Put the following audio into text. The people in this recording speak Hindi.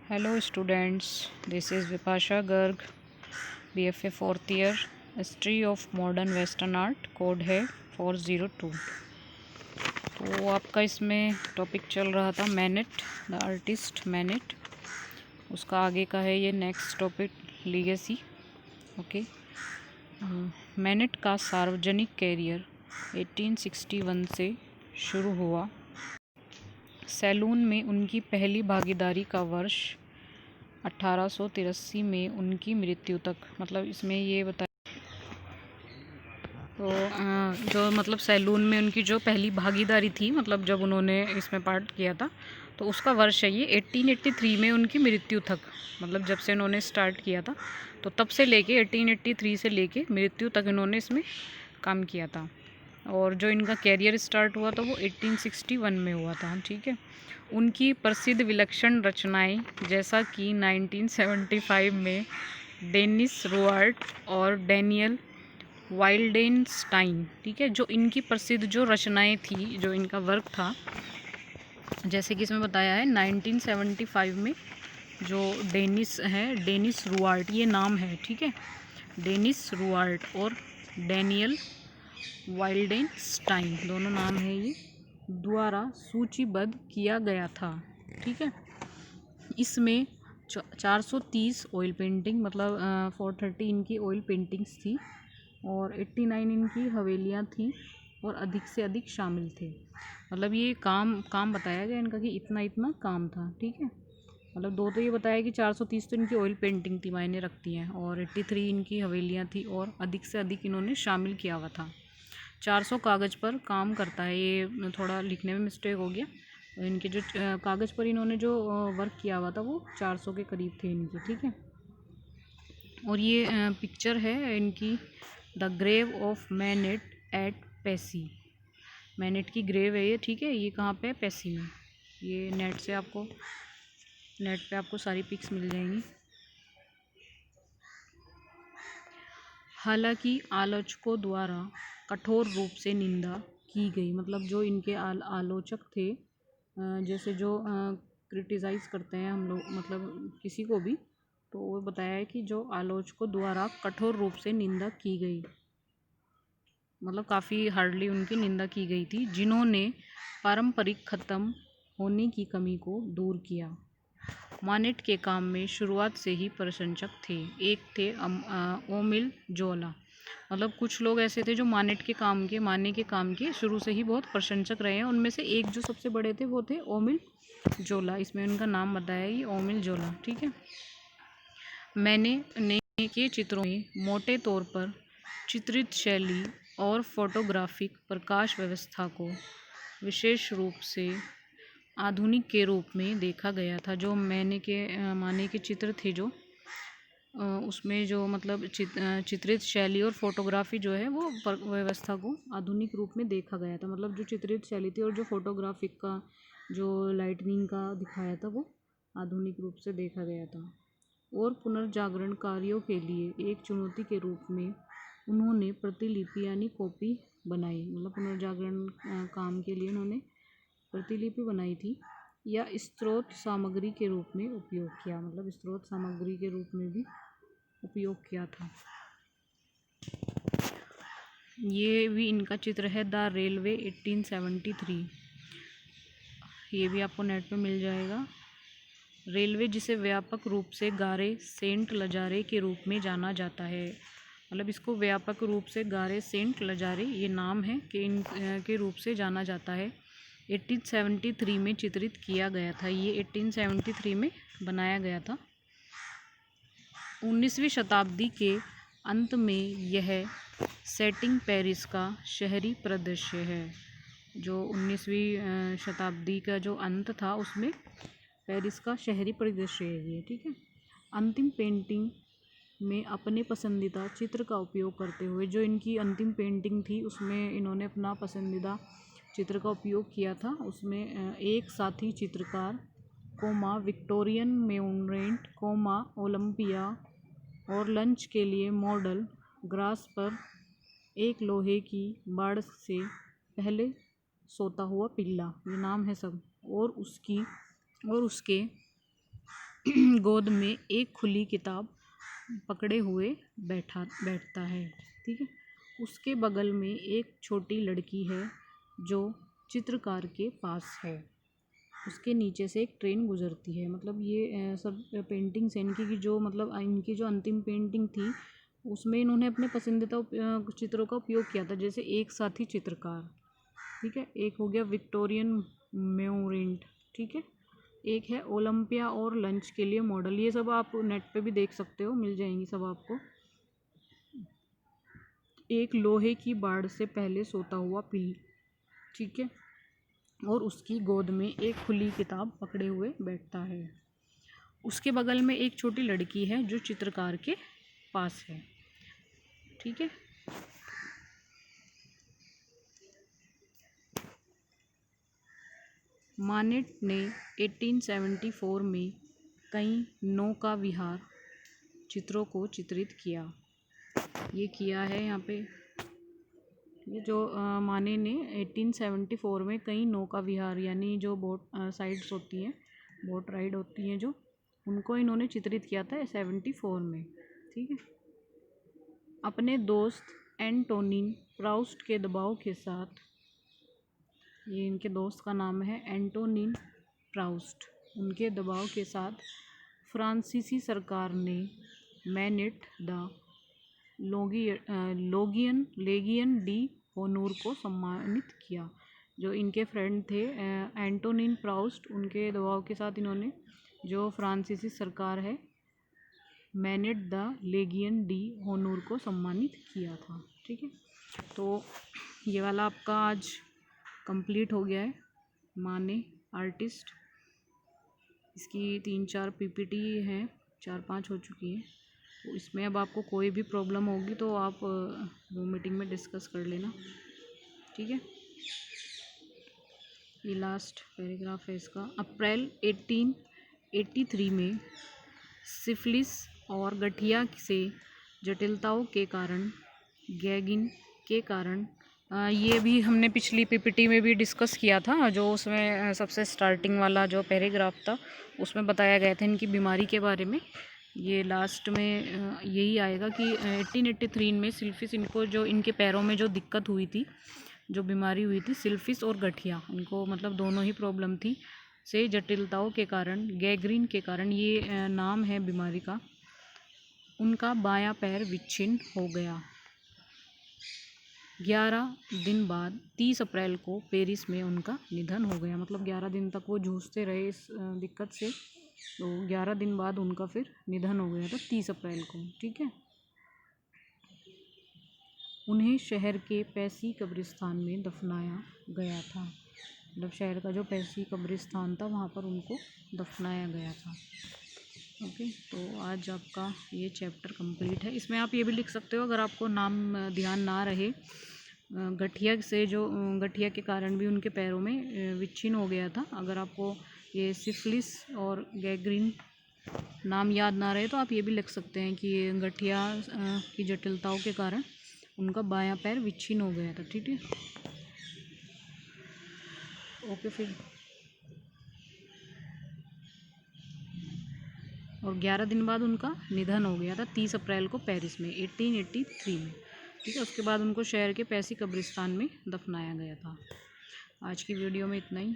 Hello students, this is Vipasha Garg, BFA 4th year, history of modern western art, code है 402। तो आपका इसमें टॉपिक चल रहा था मैनेट, द आर्टिस्ट मैनेट। उसका आगे का है ये next topic, legacy. Okay. MANET का सार्वजनिक कैरियर 1861 से शुरू हुआ। सैलून में उनकी पहली भागीदारी का वर्ष 1883 में उनकी मृत्यु तक, मतलब इसमें ये बताया तो जो मतलब सैलून में उनकी जो पहली भागीदारी थी, मतलब जब उन्होंने इसमें पार्ट किया था, तो उसका वर्ष है ये 1883 में उनकी मृत्यु तक। मतलब जब से इन्होंने स्टार्ट किया था तो तब से लेके 1883 से लेके मृत्यु तक इन्होंने इसमें काम किया था। और जो इनका कैरियर स्टार्ट हुआ था वो 1861 में हुआ था। ठीक है। उनकी प्रसिद्ध विलक्षण रचनाएं जैसा कि 1975 में डेनिस रुआर्ट और डैनियल वाइल्डेनस्टाइन, ठीक है, जो इनकी प्रसिद्ध जो रचनाएं थी, जो इनका वर्क था, जैसे कि इसमें बताया है 1975 में जो डेनिस रुआर्ट ये नाम है, ठीक है, डेनिस रुआर्ट और डैनियल वाइल्डेनस्टाइन दोनों नाम है ये, द्वारा सूचीबद्ध किया गया था। ठीक है। इसमें 430 ऑयल पेंटिंग, मतलब 430 इनकी ऑयल पेंटिंग्स थी और 89 इनकी हवेलियाँ थी और अधिक से अधिक शामिल थे। मतलब ये काम बताया गया इनका कि इतना इतना काम था। ठीक है। मतलब दो तो ये बताया कि 430 तो इनकी ऑयल पेंटिंग थी, मायने रखती हैं, और 83 इनकी हवेलियाँ थी और अधिक से अधिक इन्होंने शामिल किया हुआ था। 400 कागज़ पर काम करता है, ये थोड़ा लिखने में मिस्टेक हो गया। इनके जो कागज़ पर इन्होंने जो वर्क किया हुआ था वो 400 के करीब थे इनके। ठीक है। और ये पिक्चर है इनकी, the grave of Manet at Passy. Manet की ग्रेव है ये। ठीक है। ये कहाँ पे है? पेसी में। ये नेट पे आपको सारी पिक्स मिल जाएंगी। हालांकि आलोचकों द्वारा कठोर रूप से निंदा की गई, मतलब जो इनके आलोचक थे, जैसे जो क्रिटिसाइज़ करते हैं हम लोग, मतलब किसी को भी, तो वो बताया है कि जो आलोचकों द्वारा कठोर रूप से निंदा की गई, मतलब काफ़ी हार्डली उनकी निंदा की गई थी, जिन्होंने पारंपरिक ख़त्म होने की कमी को दूर किया। मानेट के काम में शुरुआत से ही प्रशंसक थे। एक थे ओमिल जोला। मतलब कुछ लोग ऐसे थे जो माने के काम के शुरू से ही बहुत प्रशंसक रहे हैं। उनमें से एक जो सबसे बड़े थे वो थे ओमिल जोला। इसमें उनका नाम बताया ये ओमिल जोला। ठीक है। मैंने के चित्रों में मोटे तौर पर चित्रित शैली और फोटोग्राफिक प्रकाश व्यवस्था को विशेष रूप से आधुनिक के रूप में देखा गया था। जो माने के चित्र थे, जो उसमें जो मतलब चित्रित शैली और फोटोग्राफी जो है वो व्यवस्था को आधुनिक रूप में देखा गया था। मतलब जो चित्रित शैली थी और जो फोटोग्राफिक का जो लाइटनिंग का दिखाया था वो आधुनिक रूप से देखा गया था। और पुनर्जागरण कार्यों के लिए एक चुनौती के रूप में उन्होंने प्रतिलिपि यानी कॉपी बनाई। मतलब पुनर्जागरण काम के लिए उन्होंने प्रतिलिपि बनाई थी या स्रोत सामग्री के रूप में उपयोग किया, मतलब स्रोत सामग्री के रूप में भी उपयोग किया था। ये भी इनका चित्र है, द रेलवे 1873। ये भी आपको नेट पे मिल जाएगा। रेलवे जिसे व्यापक रूप से गारे सेंट लजारे के रूप में जाना जाता है, मतलब इसको व्यापक रूप से गारे सेंट लजारे ये नाम है कि इन के रूप से जाना जाता है। 1873 में चित्रित किया गया था। ये 1873 में बनाया गया था। 19वीं शताब्दी के अंत में यह सेटिंग पेरिस का शहरी परिदृश्य है। जो 19वीं शताब्दी का जो अंत था उसमें पेरिस का शहरी परिदृश्य है ये। ठीक है। अंतिम पेंटिंग में अपने पसंदीदा चित्र का उपयोग करते हुए, जो इनकी अंतिम पेंटिंग थी उसमें इन्होंने अपना पसंदीदा चित्र का उपयोग किया था। उसमें एक साथी चित्रकार विक्टोरियन मेमोरेंट ओलंपिया और लंच के लिए मॉडल ग्रास पर एक लोहे की बाड़ से पहले सोता हुआ पिल्ला, ये नाम है सब, और उसके गोद में एक खुली किताब पकड़े हुए बैठता है। ठीक है। उसके बगल में एक छोटी लड़की है जो चित्रकार के पास है। उसके नीचे से एक ट्रेन गुजरती है। मतलब ये सब पेंटिंग्स हैं इनकी की जो मतलब इनकी जो अंतिम पेंटिंग थी उसमें इन्होंने अपने पसंदीदा चित्रों का उपयोग किया था। जैसे एक साथी चित्रकार, ठीक है, एक हो गया विक्टोरियन म्यूरेंट, ठीक है, एक है ओलंपिया और लंच के लिए मॉडल। ये सब आप नेट पे भी देख सकते हो, मिल जाएंगी सब आपको। एक लोहे की बाड़ से पहले सोता हुआ पिल, ठीक है, और उसकी गोद में एक खुली किताब पकड़े हुए बैठता है। उसके बगल में एक छोटी लड़की है जो चित्रकार के पास है। ठीक है। मानेट ने 1874 में कई नौका विहार चित्रों को चित्रित किया। ये किया है यहाँ पे, ये जो माने ने 1874 में कई नौका विहार यानी जो बोट साइड्स होती हैं, बोट राइड होती हैं जो, उनको इन्होंने चित्रित किया था 74 में। ठीक है। अपने दोस्त एंटोनिन प्राउस्ट के दबाव के साथ, ये इनके दोस्त का नाम है एंटोनिन प्राउस्ट, उनके दबाव के साथ फ्रांसीसी सरकार ने मैनेट द लेगियन डी होनूर को सम्मानित किया। जो इनके फ्रेंड थे एंटोनिन प्राउस्ट, उनके दबाव के साथ इन्होंने जो फ्रांसीसी सरकार है मैनेट द लेगियन डी होनूर को सम्मानित किया था। ठीक है। तो ये वाला आपका आज कंप्लीट हो गया है, माने आर्टिस्ट। इसकी 3-4 पीपीटी हैं, 4-5 हो चुकी हैं। तो इसमें अब आपको कोई भी प्रॉब्लम होगी तो आप वो मीटिंग में डिस्कस कर लेना। ठीक है। ये लास्ट पैराग्राफ है इसका। अप्रैल 1883 में सिफिलिस और गठिया से जटिलताओं के कारण गैगिन के कारण, ये भी हमने पिछली पीपीटी में भी डिस्कस किया था। जो उसमें सबसे स्टार्टिंग वाला जो पैराग्राफ था उसमें बताया गया था इनकी बीमारी के बारे में। ये लास्ट में यही आएगा कि 1883 में सिल्फिस, इनको जो इनके पैरों में जो दिक्कत हुई थी, जो बीमारी हुई थी सिल्फिस और गठिया, इनको मतलब दोनों ही प्रॉब्लम थी, से जटिलताओं के कारण, गैग्रीन के कारण, ये नाम है बीमारी का, उनका बायां पैर विच्छिन्न हो गया। 11 दिन बाद 30 अप्रैल को पेरिस में उनका निधन हो गया। मतलब 11 दिन तक वो जूझते रहे इस दिक्कत से, तो 11 दिन बाद उनका फिर निधन हो गया था 30 अप्रैल को। ठीक है। उन्हें शहर के पैसी कब्रिस्तान में दफनाया गया था। मतलब शहर का जो पैसी कब्रिस्तान था वहाँ पर उनको दफनाया गया था। ओके। तो आज आपका ये चैप्टर कंप्लीट है। इसमें आप ये भी लिख सकते हो, अगर आपको नाम ध्यान ना रहे, गठिया से जो गठिया के कारण भी उनके पैरों में विच्छिन्न हो गया था, अगर आपको ये सिफिलिस और गैग्रीन नाम याद ना रहे तो आप ये भी लिख सकते हैं कि ये गठिया की जटिलताओं के कारण उनका बायां पैर विच्छिन्न हो गया था। ठीक है। ओके। फिर और 11 दिन बाद उनका निधन हो गया था 30 अप्रैल को पेरिस में 1883 में। ठीक है। उसके बाद उनको शहर के पैसी कब्रिस्तान में दफनाया गया था। आज की वीडियो में इतना ही।